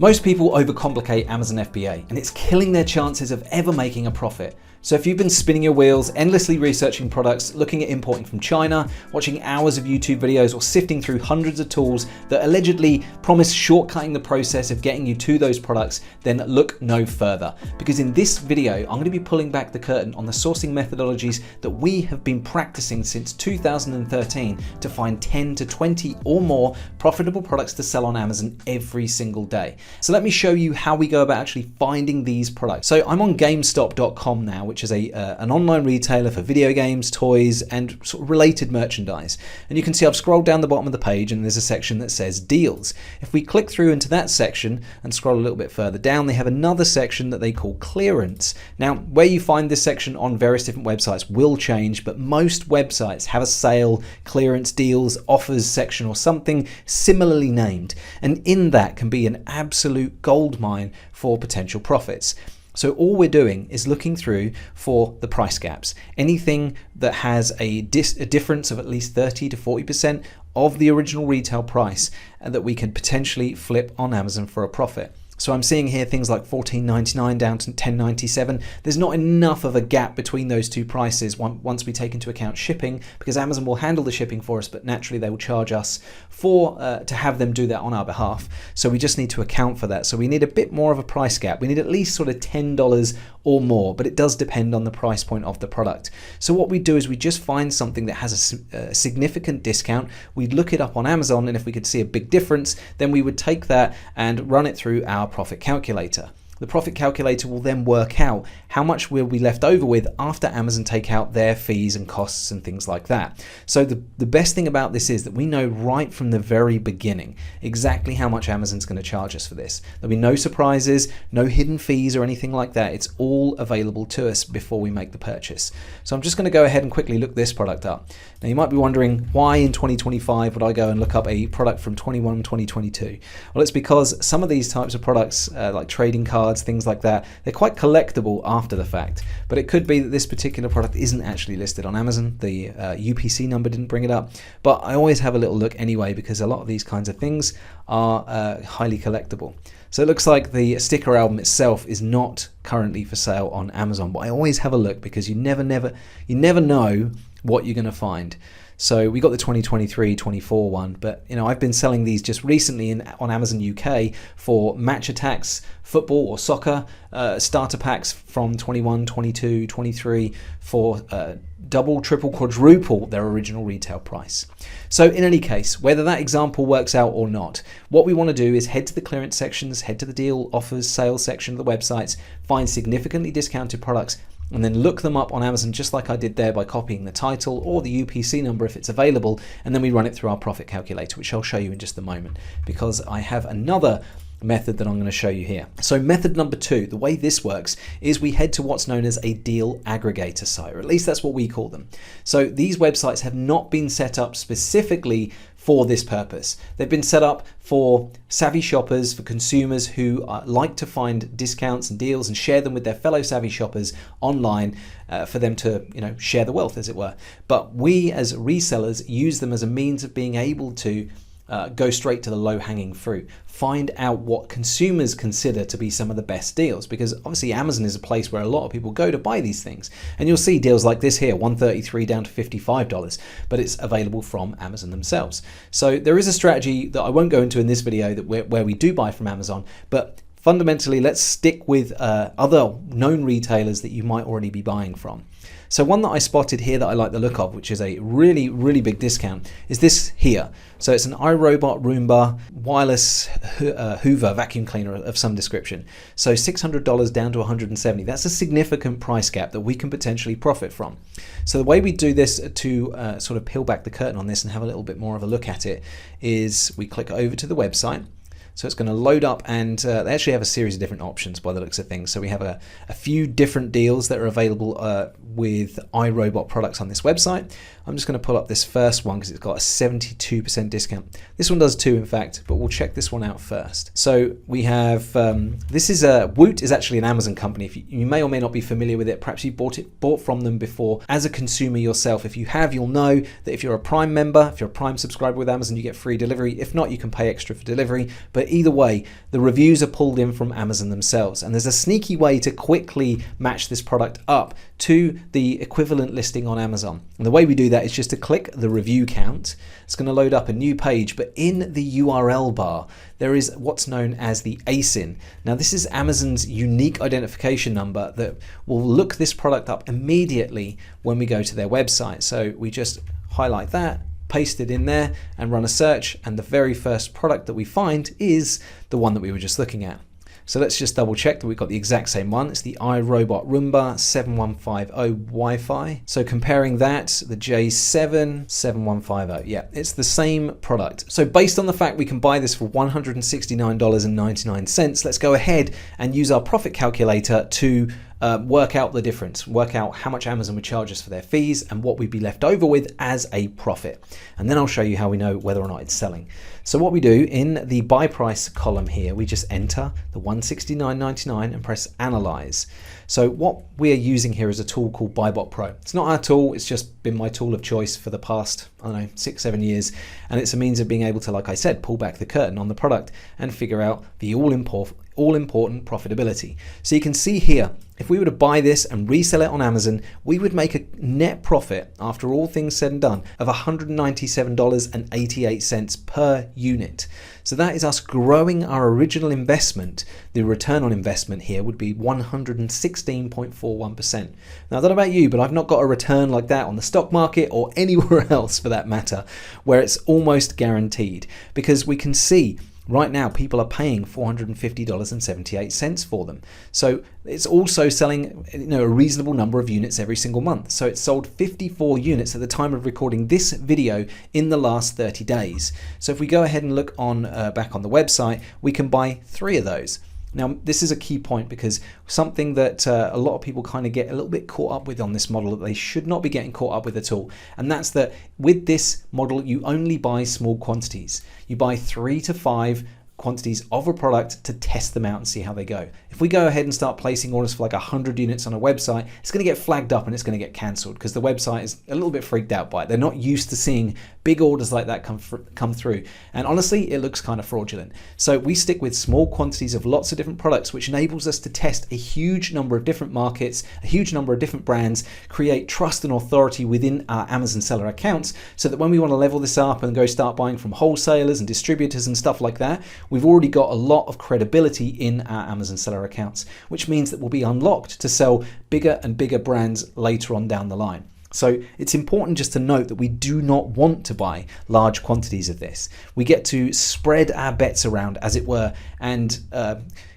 Most people overcomplicate Amazon FBA, and it's killing their chances of ever making a profit. So if you've been spinning your wheels, endlessly researching products, looking at importing from China, watching hours of YouTube videos, or sifting through hundreds of tools that allegedly promise shortcutting the process of getting you to those products, then look no further. Because in this video, I'm going to be pulling back the curtain on the sourcing methodologies that we have been practicing since 2013 to find 10 to 20 or more profitable products to sell on Amazon every single day. So let me show you how we go about actually finding these products. So I'm on GameStop.com now, which is an online retailer for video games, toys, and sort of related merchandise. And you can see I've scrolled down the bottom of the page and there's a section that says deals. If we click through into that section and scroll a little bit further down, they have another section that they call clearance. Now, where you find this section on various different websites will change, but most websites have a sale, clearance, deals, offers section or something similarly named. And in that can be an absolute goldmine for potential profits. So all we're doing is looking through for the price gaps. Anything that has a difference of at least 30 to 40% of the original retail price that we can potentially flip on Amazon for a profit. So I'm seeing here things like $14.99 down to $10.97. There's not enough of a gap between those two prices once we take into account shipping, because Amazon will handle the shipping for us, but naturally they will charge us to have them do that on our behalf. So we just need to account for that. So we need a bit more of a price gap. We need at least sort of $10 or more, but it does depend on the price point of the product. So what we do is we just find something that has a significant discount. We'd look it up on Amazon, and if we could see a big difference, then we would take that and run it through our profit calculator. The profit calculator will then work out how much will be left over with after Amazon take out their fees and costs and things like that. So the best thing about this is that we know right from the very beginning exactly how much Amazon's going to charge us for this. There'll be no surprises, no hidden fees or anything like that. It's all available to us before we make the purchase. So I'm just going to go ahead and quickly look this product up. Now you might be wondering, why in 2025 would I go and look up a product from 2022? Well, it's because some of these types of products like trading cards, things like that, they're quite collectible after the fact. But it could be that this particular product isn't actually listed on Amazon. The UPC number didn't bring it up, but I always have a little look anyway, because a lot of these kinds of things are highly collectible. So it looks like the sticker album itself is not currently for sale on Amazon, but I always have a look because you never know what you're going to find. So we got the 2023-24 one, but I've been selling these just recently on Amazon UK for match attacks, football or soccer, starter packs from 21, 22, 23 for double, triple, quadruple their original retail price. So in any case, whether that example works out or not, what we want to do is head to the clearance sections, head to the deal, offers, sales section of the websites, find significantly discounted products, and then look them up on Amazon just like I did there by copying the title or the UPC number if it's available, and then we run it through our profit calculator, which I'll show you in just a moment, because I have another method that I'm going to show you here. So method number 2, the way this works is we head to what's known as a deal aggregator site, or at least that's what we call them. So these websites have not been set up specifically for this purpose. They've been set up for savvy shoppers, for consumers who like to find discounts and deals and share them with their fellow savvy shoppers online, for them to share the wealth, as it were. But we as resellers use them as a means of being able to go straight to the low-hanging fruit, find out what consumers consider to be some of the best deals, because obviously Amazon is a place where a lot of people go to buy these things, and you'll see deals like this here, $133 down to $55, but it's available from Amazon themselves. So there is a strategy that I won't go into in this video that where we do buy from Amazon, but fundamentally let's stick with other known retailers that you might already be buying from. So one that I spotted here that I like the look of, which is a really, really big discount, is this here. So it's an iRobot Roomba wireless Hoover vacuum cleaner of some description. So $600 down to $170. That's a significant price gap that we can potentially profit from. So the way we do this to sort of peel back the curtain on this and have a little bit more of a look at it is we click over to the website. So it's going to load up, and they actually have a series of different options by the looks of things. So we have a few different deals that are available with iRobot products on this website. I'm just going to pull up this first one because it's got a 72% discount. This one does too, in fact, but we'll check this one out first. So we have, this is Woot is actually an Amazon company. If you may or may not be familiar with it, perhaps you bought from them before as a consumer yourself. If you have, you'll know that if you're a Prime member, if you're a Prime subscriber with Amazon, you get free delivery. If not, you can pay extra for delivery. But either way, the reviews are pulled in from Amazon themselves. And there's a sneaky way to quickly match this product up to the equivalent listing on Amazon. And the way we do that is just to click the review count. It's going to load up a new page, but in the URL bar, there is what's known as the ASIN. Now, this is Amazon's unique identification number that will look this product up immediately when we go to their website. So we just highlight that, paste it in there and run a search, and the very first product that we find is the one that we were just looking at. So let's just double check that we've got the exact same one. It's the iRobot Roomba 7150 Wi-Fi. So comparing that, the J7 7150. Yeah, it's the same product. So based on the fact we can buy this for $169.99, let's go ahead and use our profit calculator to work out the difference, work out how much Amazon would charge us for their fees and what we'd be left over with as a profit. And then I'll show you how we know whether or not it's selling. So what we do in the buy price column here, we just enter the $169.99 and press analyze. So what we are using here is a tool called BuyBot Pro. It's not our tool, it's just been my tool of choice for the past, I don't know, 6-7 years. And it's a means of being able to, like I said, pull back the curtain on the product and figure out the all-important profitability. So you can see here, if we were to buy this and resell it on Amazon, we would make a net profit, after all things said and done, of $197.88 per unit. So that is us growing our original investment. The return on investment here would be 116.41%. Now, I don't know about you, but I've not got a return like that on the stock market or anywhere else for that matter, where it's almost guaranteed, because we can see right now, people are paying $450.78 for them. So it's also selling, a reasonable number of units every single month. So it's sold 54 units at the time of recording this video in the last 30 days. So if we go ahead and look on back on the website, we can buy 3 of those. Now, this is a key point, because something that a lot of people kind of get a little bit caught up with on this model that they should not be getting caught up with at all. And that's that with this model, you only buy small quantities. You buy 3 to 5 quantities of a product to test them out and see how they go. If we go ahead and start placing orders for like 100 units on a website, it's going to get flagged up and it's going to get cancelled because the website is a little bit freaked out by it. They're not used to seeing big orders like that come through. And honestly, it looks kind of fraudulent. So we stick with small quantities of lots of different products, which enables us to test a huge number of different markets, a huge number of different brands, create trust and authority within our Amazon seller accounts, so that when we want to level this up and go start buying from wholesalers and distributors and stuff like that, we've already got a lot of credibility in our Amazon seller accounts, which means that we'll be unlocked to sell bigger and bigger brands later on down the line. So it's important just to note that we do not want to buy large quantities of this. We get to spread our bets around, as it were, and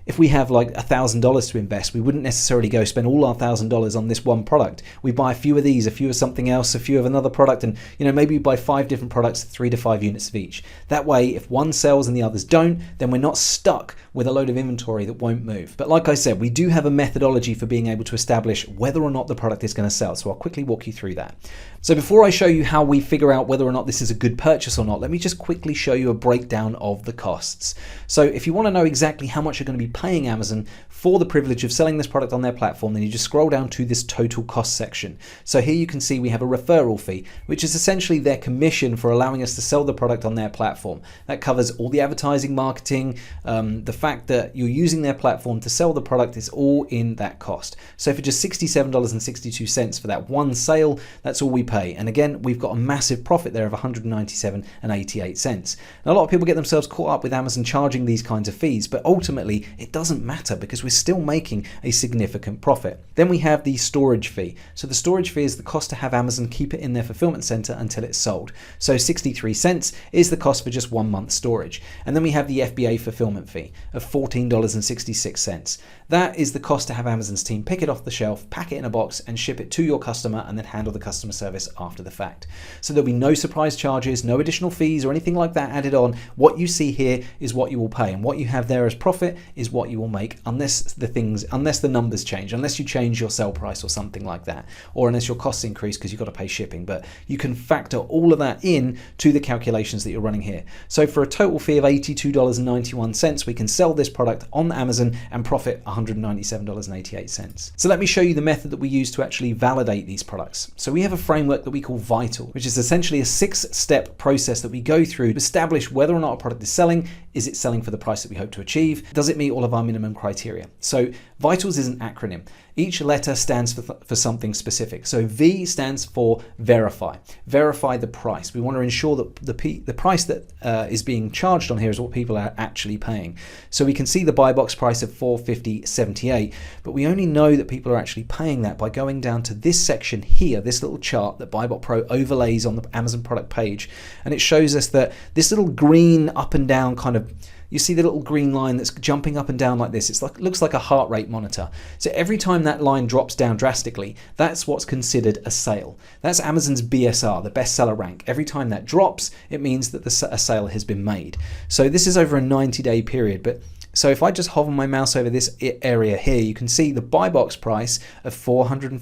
if we have like $1,000 to invest, we wouldn't necessarily go spend all our $1,000 on this one product. We buy a few of these, a few of something else, a few of another product, and maybe we buy 5 different products, 3 to 5 units of each. That way, if one sells and the others don't, then we're not stuck with a load of inventory that won't move. But like I said, we do have a methodology for being able to establish whether or not the product is going to sell. So I'll quickly walk you through that. So before I show you how we figure out whether or not this is a good purchase or not, let me just quickly show you a breakdown of the costs. So if you want to know exactly how much you're going to be paying Amazon for the privilege of selling this product on their platform, then you just scroll down to this total cost section. So here you can see we have a referral fee, which is essentially their commission for allowing us to sell the product on their platform. That covers all the advertising, marketing, the fact that you're using their platform to sell the product is all in that cost. So for just $67.62 for that one sale, that's all we pay. And again, we've got a massive profit there of $197.88. Now, a lot of people get themselves caught up with Amazon charging these kinds of fees, but ultimately it doesn't matter because we're still making a significant profit. Then we have the storage fee. So the storage fee is the cost to have Amazon keep it in their fulfillment center until it's sold. So 63 cents is the cost for just 1 month storage. And then we have the FBA fulfillment fee of $14.66. That is the cost to have Amazon's team pick it off the shelf, pack it in a box and ship it to your customer and then handle the customer service after the fact. So there'll be no surprise charges, no additional fees or anything like that added on. What you see here is what you will pay, and what you have there as profit is what you will make unless the numbers change, unless you change your sell price or something like that, or unless your costs increase because you've got to pay shipping. But you can factor all of that in to the calculations that you're running here. So for a total fee of $82.91, we can sell this product on Amazon and profit $197.88. So let me show you the method that we use to actually validate these products. So we have a framework that we call Vital, which is essentially a 6-step process that we go through to establish whether or not a product is selling. Is it selling for the price that we hope to achieve? Does it meet all of our minimum criteria? So Vitals is an acronym. Each letter stands for something specific. So V stands for verify. Verify the price. We want to ensure that the price that is being charged on here is what people are actually paying. So we can see the buy box price of $450.78, but we only know that people are actually paying that by going down to this section here, this little chart that BuyBot Pro overlays on the Amazon product page. And it shows us that this little green up and down kind of, you see the little green line that's jumping up and down like this. It looks like a heart rate monitor. So every time that line drops down drastically, that's what's considered a sale. That's Amazon's BSR, the bestseller rank. Every time that drops, it means that a sale has been made. So this is over a 90-day period. But so if I just hover my mouse over this area here, you can see the buy box price of $442,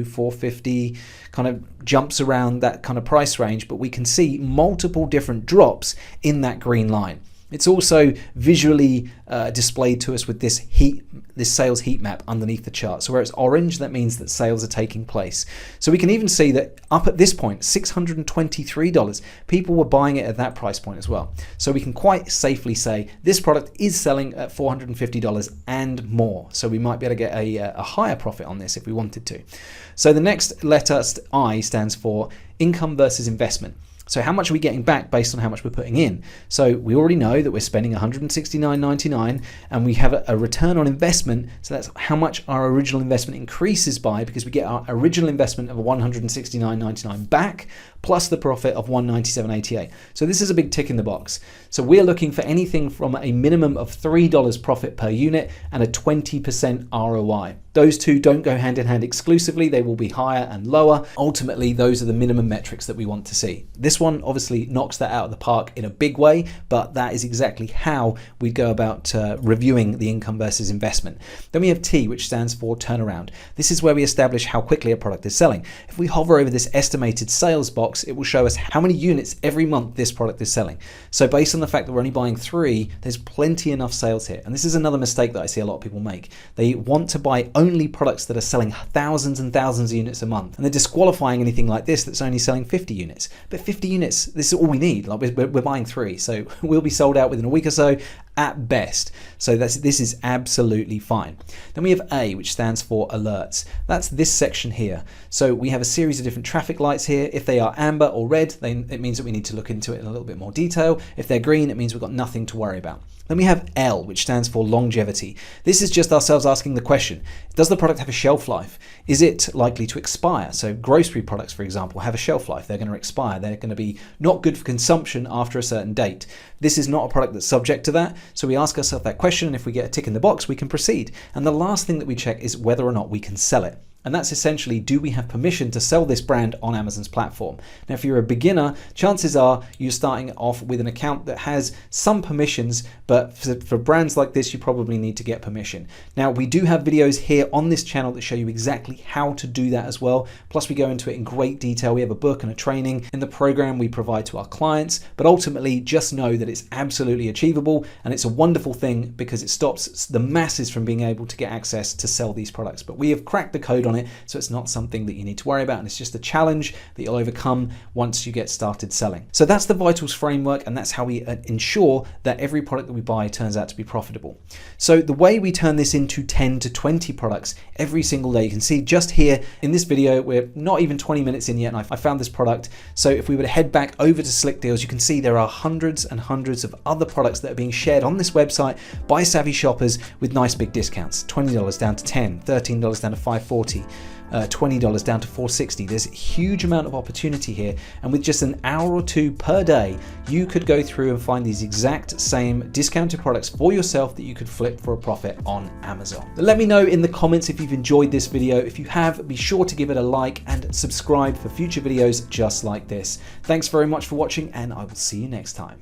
$450 kind of jumps around that kind of price range, but we can see multiple different drops in that green line. It's also visually displayed to us with this sales heat map underneath the chart. So where it's orange, that means that sales are taking place. So we can even see that up at this point, $623, people were buying it at that price point as well. So we can quite safely say this product is selling at $450 and more. So we might be able to get a higher profit on this if we wanted to. So the next letter, I, stands for income versus investment. So how much are we getting back based on how much we're putting in? So we already know that we're spending $169.99 and we have a return on investment. So that's how much our original investment increases by, because we get our original investment of $169.99 back plus the profit of $197.88. So this is a big tick in the box. So we're looking for anything from a minimum of $3 profit per unit and a 20% ROI. Those two don't go hand in hand exclusively. They will be higher and lower. Ultimately, those are the minimum metrics that we want to see. This one obviously knocks that out of the park in a big way, but that is exactly how we go about reviewing the income versus investment. Then we have T, which stands for turnaround. This is where we establish how quickly a product is selling. If we hover over this estimated sales box, it will show us how many units every month this product is selling. So based on the fact that we're only buying 3, there's plenty enough sales here. And this is another mistake that I see a lot of people make. They want to buy only products that are selling thousands and thousands of units a month. And they're disqualifying anything like this that's only selling 50 units. But 50 units, this is all we need. Like we're buying 3. So we'll be sold out within a week or so at best. So this is absolutely fine. Then we have A, which stands for alerts. That's this section here. So we have a series of different traffic lights here. If they are amber or red, then it means that we need to look into it in a little bit more detail. If they're green, it means we've got nothing to worry about. Then we have L, which stands for longevity. This is just ourselves asking the question, does the product have a shelf life? Is it likely to expire? So grocery products, for example, have a shelf life. They're going to expire. They're going to be not good for consumption after a certain date. This is not a product that's subject to that. So we ask ourselves that question, and if we get a tick in the box, we can proceed. And the last thing that we check is whether or not we can sell it. And that's essentially, do we have permission to sell this brand on Amazon's platform? Now, if you're a beginner, chances are you're starting off with an account that has some permissions, but for brands like this, you probably need to get permission. Now, we do have videos here on this channel that show you exactly how to do that as well. Plus, we go into it in great detail. We have a book and a training in the program we provide to our clients, but ultimately just know that it's absolutely achievable, and it's a wonderful thing because it stops the masses from being able to get access to sell these products. But we have cracked the code on it, so it's not something that you need to worry about, and it's just a challenge that you'll overcome once you get started selling. So that's the Vitals framework, and that's how we ensure that every product that we buy turns out to be profitable. So the way we turn this into 10 to 20 products every single day, you can see just here in this video, we're not even 20 minutes in yet, and I found this product. So if we were to head back over to Slick Deals, you can see there are hundreds and hundreds of other products that are being shared on this website by savvy shoppers with nice big discounts. $20 down to $10, $13 down to $5.40. $20 down to $4.60. There's a huge amount of opportunity here, and with just an hour or two per day, you could go through and find these exact same discounted products for yourself that you could flip for a profit on Amazon. Let me know in the comments if you've enjoyed this video. If you have, be sure to give it a like and subscribe for future videos just like this. Thanks very much for watching, and I will see you next time.